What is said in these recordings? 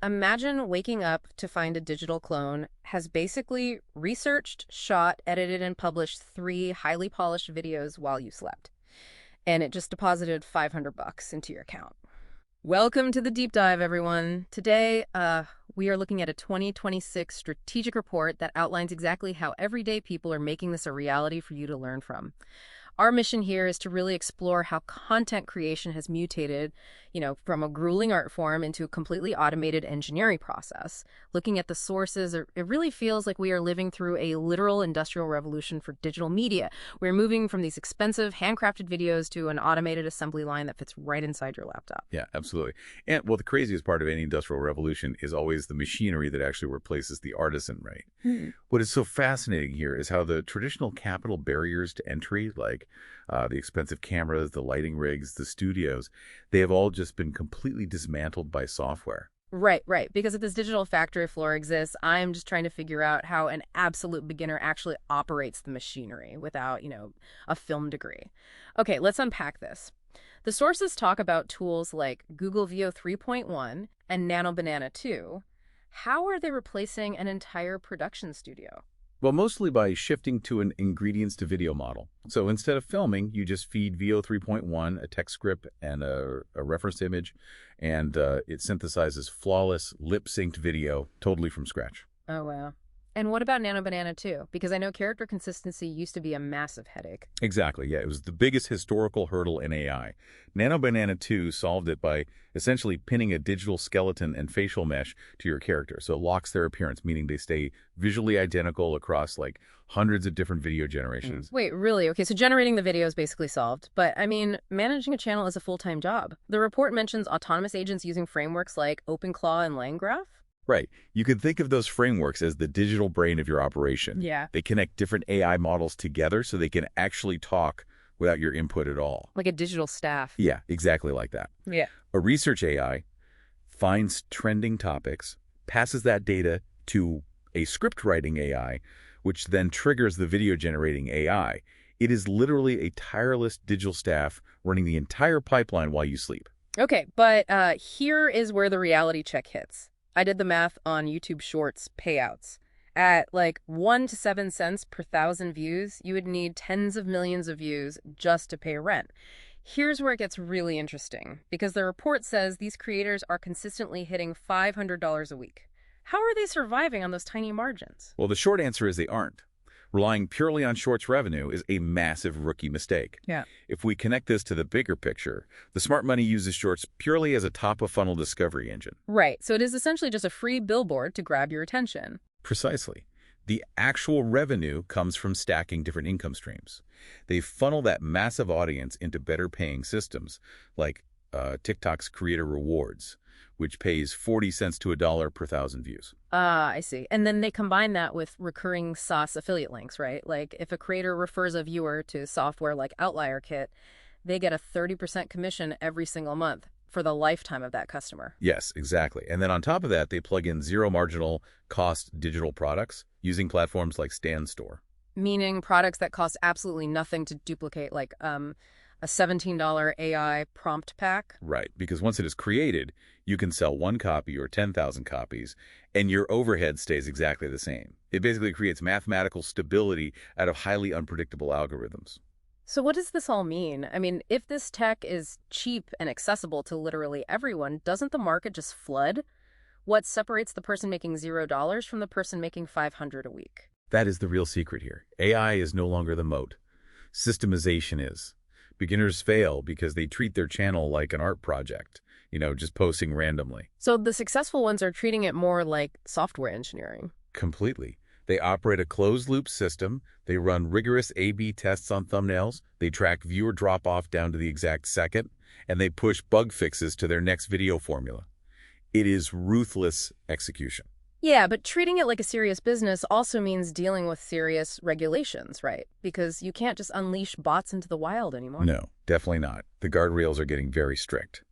Imagine waking up to find a digital clone has basically researched, shot, edited, and published 3 highly polished videos while you slept. And it just deposited $500 into your account. Welcome to the deep dive, everyone. Today, we are looking at a 2026 strategic report that outlines exactly how everyday people are making this a reality for you to learn from. Our mission here is to really explore how content creation has mutated, from a grueling art form into a completely automated engineering process. Looking at the sources, it really feels like we are living through a literal industrial revolution for digital media. We're moving from these expensive, handcrafted videos to an automated assembly line that fits right inside your laptop. Yeah, absolutely. And well, the craziest part of any industrial revolution is always the machinery that actually replaces the artisan, right? What is so fascinating here is how the traditional capital barriers to entry, like the expensive cameras, the lighting rigs, the studios, they have all just been completely dismantled by software. Right. Because if this digital factory floor exists, I'm just trying to figure out how an absolute beginner actually operates the machinery without, a film degree. Okay, let's unpack this. The sources talk about tools like Google Veo 3.1 and Nano Banana 2. How are they replacing an entire production studio? Well, mostly by shifting to an ingredients to video model. So instead of filming, you just feed Veo 3.1, a text script, and a reference image, and it synthesizes flawless, lip-synced video totally from scratch. Oh, wow. And what about Nano Banana 2? Because I know character consistency used to be a massive headache. Exactly, yeah. It was the biggest historical hurdle in AI. Nano Banana 2 solved it by essentially pinning a digital skeleton and facial mesh to your character. So it locks their appearance, meaning they stay visually identical across like hundreds of different video generations. Wait, really? Okay, so generating the video is basically solved. But, managing a channel is a full-time job. The report mentions autonomous agents using frameworks like OpenClaw and LangGraph. Right. You could think of those frameworks as the digital brain of your operation. Yeah. They connect different AI models together so they can actually talk without your input at all. Like a digital staff. Yeah, exactly like that. Yeah. A research AI finds trending topics, passes that data to a script writing AI, which then triggers the video generating AI. It is literally a tireless digital staff running the entire pipeline while you sleep. Okay, but here is where the reality check hits. I did the math on YouTube Shorts payouts. At like 1 to 7 cents per 1,000 views, you would need tens of millions of views just to pay rent. Here's where it gets really interesting, because the report says these creators are consistently hitting $500 a week. How are they surviving on those tiny margins? Well, the short answer is they aren't. Relying purely on Shorts revenue is a massive rookie mistake. Yeah. If we connect this to the bigger picture, the smart money uses Shorts purely as a top-of-funnel discovery engine. Right, so it is essentially just a free billboard to grab your attention. Precisely. The actual revenue comes from stacking different income streams. They funnel that massive audience into better-paying systems, like TikTok's Creator Rewards, which pays 40 cents to $1 per 1,000 views. I see. And then they combine that with recurring SaaS affiliate links, right? Like if a creator refers a viewer to software like Outlier Kit, they get a 30% commission every single month for the lifetime of that customer. Yes, exactly. And then on top of that, they plug in zero marginal cost digital products using platforms like Stan Store. Meaning products that cost absolutely nothing to duplicate, like a $17 AI prompt pack. Right, because once it is created, you can sell 1 copy or 10,000 copies, and your overhead stays exactly the same. It basically creates mathematical stability out of highly unpredictable algorithms. So what does this all mean? If this tech is cheap and accessible to literally everyone, doesn't the market just flood? What separates the person making $0 from the person making $500 a week? That is the real secret here. AI is no longer the moat. Systemization is. Beginners fail because they treat their channel like an art project, just posting randomly. So the successful ones are treating it more like software engineering. Completely. They operate a closed-loop system, they run rigorous A/B tests on thumbnails, they track viewer drop-off down to the exact second, and they push bug fixes to their next video formula. It is ruthless execution. Yeah, but treating it like a serious business also means dealing with serious regulations, right? Because you can't just unleash bots into the wild anymore. No, definitely not. The guardrails are getting very strict.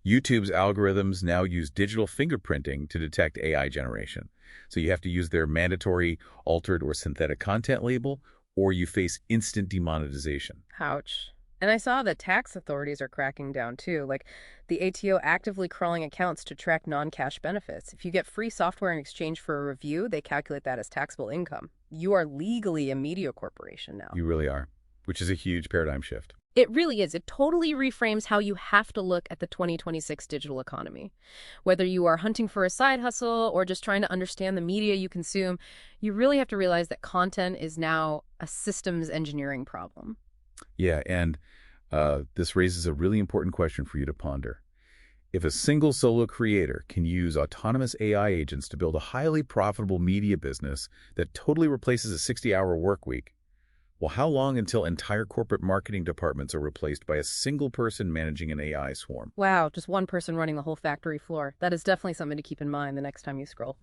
YouTube's algorithms now use digital fingerprinting to detect AI generation. So you have to use their mandatory altered or synthetic content label, or you face instant demonetization. Ouch. And I saw that tax authorities are cracking down too, like the ATO actively crawling accounts to track non-cash benefits. If you get free software in exchange for a review, they calculate that as taxable income. You are legally a media corporation now. You really are, which is a huge paradigm shift. It really is. It totally reframes how you have to look at the 2026 digital economy. Whether you are hunting for a side hustle or just trying to understand the media you consume, you really have to realize that content is now a systems engineering problem. Yeah, and this raises a really important question for you to ponder. If a single solo creator can use autonomous AI agents to build a highly profitable media business that totally replaces a 60-hour work week, well, how long until entire corporate marketing departments are replaced by a single person managing an AI swarm? Wow, just one person running the whole factory floor. That is definitely something to keep in mind the next time you scroll.